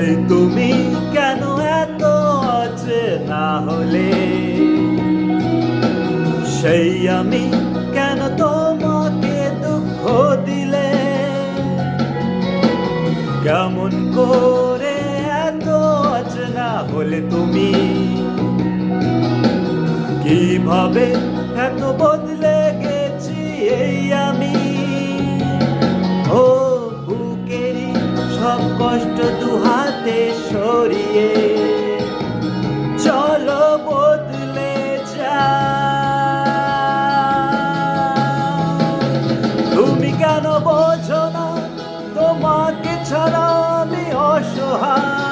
সেই তুমি কেন এত অচেনা হলে, সেই আমি কেন তোমাকে দুঃখ দিলে, কেমন করে এত অচেনা হলে তুমি, কিভাবে এত বদলে গেছি এই আমি। ও বুকেরই সব কষ্ট দুহাতে সরিয়ে চলো বদলে যাই। তুমি কেন বোঝো না তোমাকে ছাড়া আমি অসহায়।